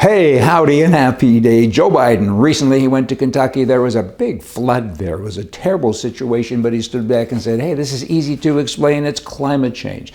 Hey, howdy and happy day. Joe Biden, recently he went to Kentucky. There was a big flood there. It was a terrible situation, but he stood back and said, hey, this is easy to explain. It's climate change.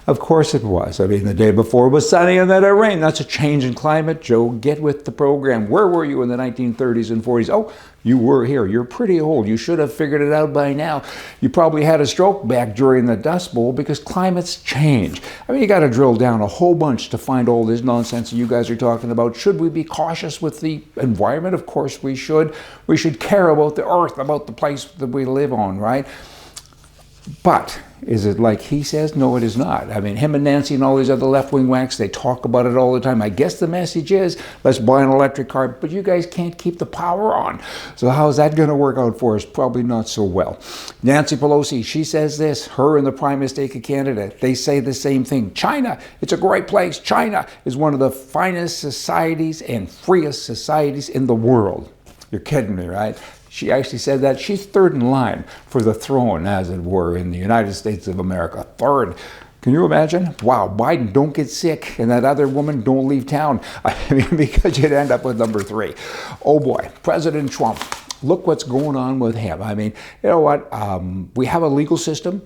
Of course it was. I mean, the day before was sunny and then it rained. That's a change in climate. Joe, get with the program. Where were you in the 1930s and 40s? Oh, you were here. You're pretty old. You should have figured it out by now. You probably had a stroke back during the Dust Bowl because climates change. I mean, you got to drill down a whole bunch to find all this nonsense that you guys are talking about. Should we be cautious with the environment? Of course we should. We should care about the earth, about the place that we live on, right? But is it like he says? No, it is not. I mean, him and Nancy and all these other left-wing whacks, they talk about it all the time. I guess the message is, let's buy an electric car, but you guys can't keep the power on. So how's that going to work out for us? Probably not so well. Nancy Pelosi, she says this, her and the Prime Minister candidate, they say the same thing. China, it's a great place. China is one of the finest societies and freest societies in the world. You're kidding me, right? She actually said that. She's third in line for the throne, as it were, in the United States of America. Third. Can you imagine? Wow, Biden, don't get sick, and that other woman, don't leave town. I mean, because you'd end up with number 3. Oh boy, President Trump. Look what's going on with him. I mean, you know what? We have a legal system,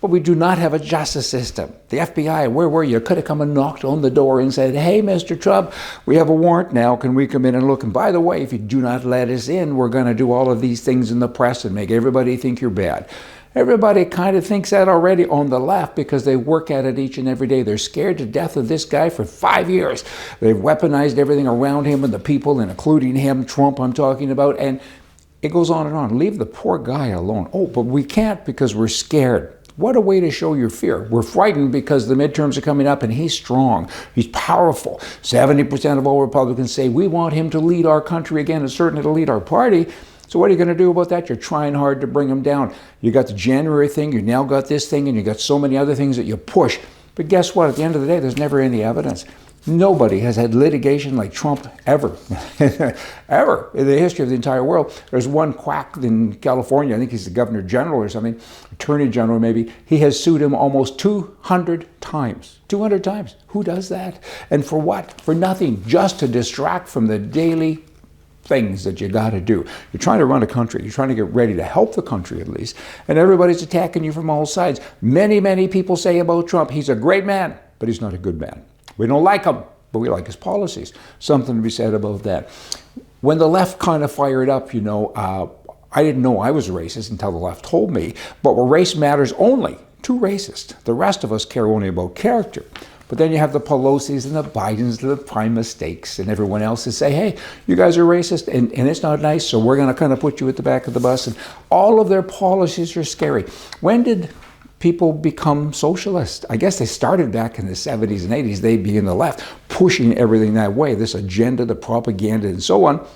but we do not have a justice system. The FBI, where were you? Could have come and knocked on the door and said, hey, Mr. Trump, we have a warrant now. Can we come in and look? And by the way, if you do not let us in, we're going to do all of these things in the press and make everybody think you're bad. Everybody kind of thinks that already on the left because they work at it each and every day. They're scared to death of this guy for 5 years. They've weaponized everything around him and the people, and including him, Trump I'm talking about, and it goes on and on. Leave the poor guy alone. Oh, but we can't because we're scared. What a way to show your fear. We're frightened because the midterms are coming up and he's strong. He's powerful. 70% of all Republicans say we want him to lead our country again and certainly to lead our party. So what are you going to do about that? You're trying hard to bring him down. You got the January thing, you now got this thing, and you got so many other things that you push. But guess what? At the end of the day, there's never any evidence. Nobody has had litigation like Trump ever, ever in the history of the entire world. There's one quack in California, I think he's the governor general or something, attorney general maybe. He has sued him almost 200 times. 200 times. Who does that? And for what? For nothing, just to distract from the daily things that you got to do. You're trying to run a country. You're trying to get ready to help the country at least. And everybody's attacking you from all sides. Many, many people say about Trump, he's a great man, but he's not a good man. We don't like him, but we like his policies. Something to be said about that. When the left kind of fired up, you know, I didn't know I was racist until the left told me, but where race matters only to racist. The rest of us care only about character. But then you have the Pelosi's and the Bidens, the prime mistakes, and everyone else to say, hey, you guys are racist, and it's not nice, so we're going to kind of put you at the back of the bus. And all of their policies are scary. When did people become socialist? I guess they started back in the 70s and 80s, they being the left, pushing everything that way, this agenda, the propaganda, and so on.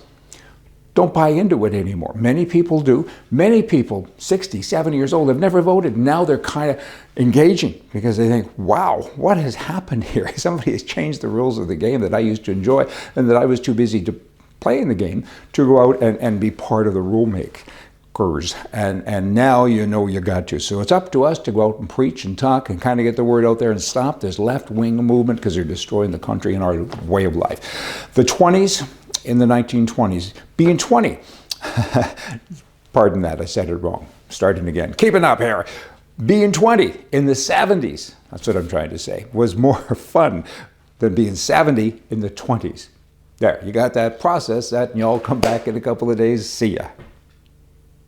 Don't buy into it anymore. Many people do. Many people, 60, 70 years old, have never voted. Now they're kind of engaging because they think, wow, what has happened here? Somebody has changed the rules of the game that I used to enjoy and that I was too busy to play in the game to go out and be part of the rulemaking. And now you know you got to. So it's up to us to go out and preach and talk and kind of get the word out there and stop this left-wing movement because they're destroying the country and our way of life. The 20s, in the 1920s, being 20, pardon that, I said it wrong, starting again, keeping up here. Being 20 in the 70s, that's what I'm trying to say, was more fun than being 70 in the 20s. There, you got that, process that, and you all come back in a couple of days. See ya.